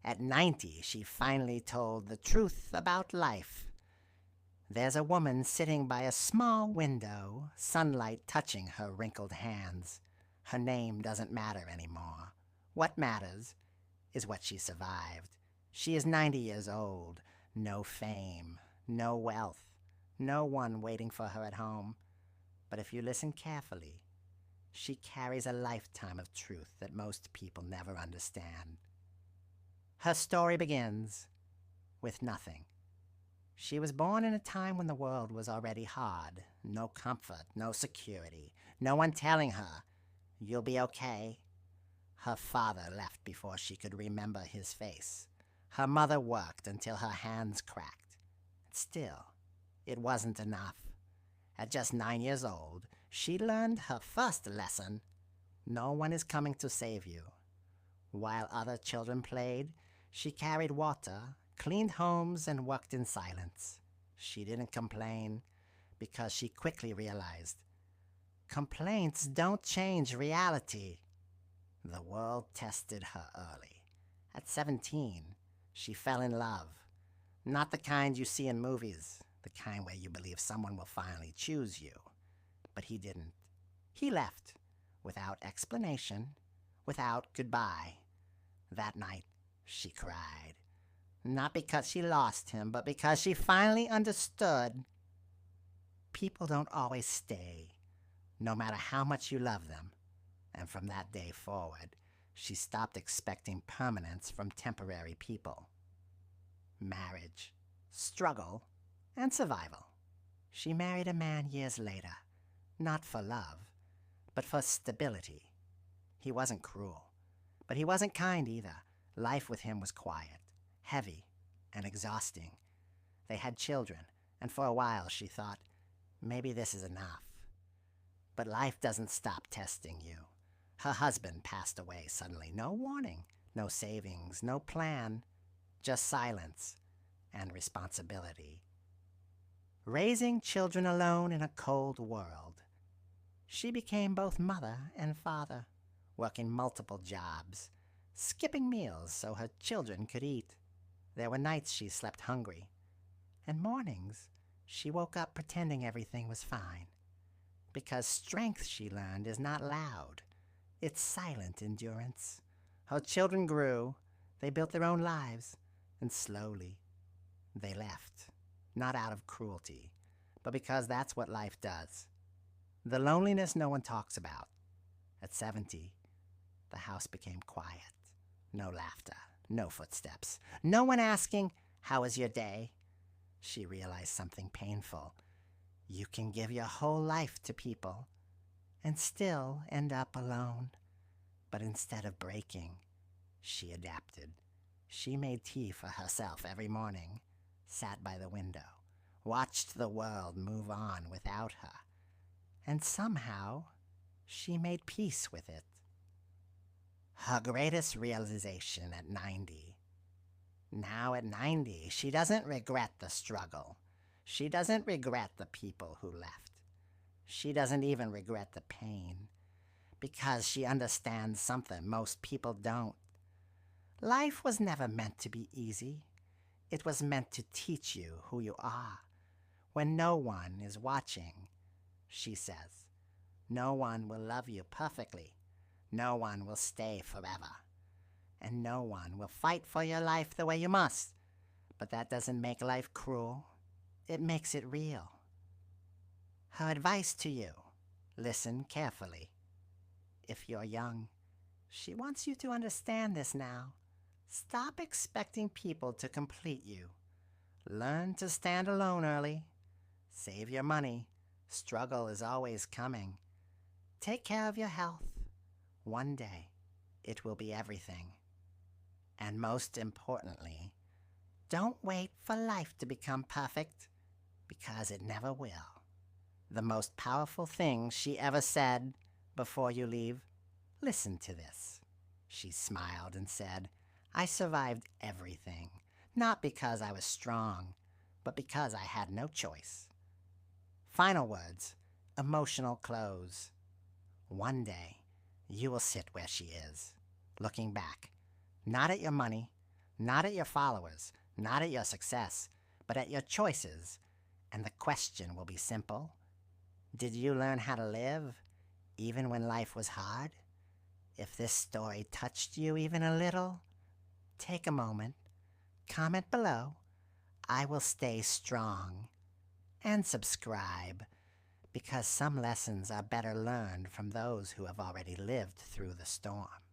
At 90, she finally told the truth about life. There's a woman sitting by a small window, sunlight touching her wrinkled hands. Her name doesn't matter anymore. What matters is what she survived. She is 90 years old, no fame, no wealth, no one waiting for her at home. But if you listen carefully, she carries a lifetime of truth that most people never understand. Her story begins with nothing. She was born in a time when the world was already hard. No comfort, no security, no one telling her, "You'll be okay." Her father left before she could remember his face. Her mother worked until her hands cracked. Still, it wasn't enough. At just 9 years old, she learned her first lesson. No one is coming to save you. While other children played, she carried water, cleaned homes, and worked in silence. She didn't complain because she quickly realized complaints don't change reality. The world tested her early. At 17, she fell in love. Not the kind you see in movies, the kind where you believe someone will finally choose you. But he didn't. He left, without explanation, without goodbye. That night, she cried. Not because she lost him, but because she finally understood. People don't always stay, no matter how much you love them. And from that day forward, she stopped expecting permanence from temporary people. Marriage, struggle, and survival. She married a man years later, not for love, but for stability. He wasn't cruel, but he wasn't kind either. Life with him was quiet, heavy, and exhausting. They had children, and for a while she thought, maybe this is enough. But life doesn't stop testing you. Her husband passed away suddenly. No warning, no savings, no plan, just silence and responsibility. Raising children alone in a cold world. She became both mother and father, working multiple jobs, skipping meals so her children could eat. There were nights she slept hungry, and mornings she woke up pretending everything was fine. Because strength, she learned, is not loud. It's silent endurance. Her children grew, they built their own lives, and slowly they left. Not out of cruelty, but because that's what life does. The loneliness no one talks about. At 70, the house became quiet. No laughter, no footsteps, no one asking, "How was your day?" She realized something painful. You can give your whole life to people and still end up alone. But instead of breaking, she adapted. She made tea for herself every morning, sat by the window, watched the world move on without her, and somehow she made peace with it. Her greatest realization at 90. Now at 90, she doesn't regret the struggle. She doesn't regret the people who left. She doesn't even regret the pain, because she understands something most people don't. Life was never meant to be easy. It was meant to teach you who you are. When no one is watching, she says, no one will love you perfectly. No one will stay forever. And no one will fight for your life the way you must. But that doesn't make life cruel. It makes it real. Her advice to you, listen carefully. If you're young, she wants you to understand this now. Stop expecting people to complete you. Learn to stand alone early. Save your money. Struggle is always coming. Take care of your health. One day, it will be everything. And most importantly, don't wait for life to become perfect, because it never will. The most powerful thing she ever said before you leave, listen to this. She smiled and said, I survived everything, not because I was strong, but because I had no choice. Final words, emotional close. One day, you will sit where she is, looking back, not at your money, Not at your followers, not at your success, but at your choices. And the question will be simple. Did you learn how to live, even when life was hard? If this story touched you even a little, take a moment, comment below. I will stay strong. And subscribe, because some lessons are better learned from those who have already lived through the storm.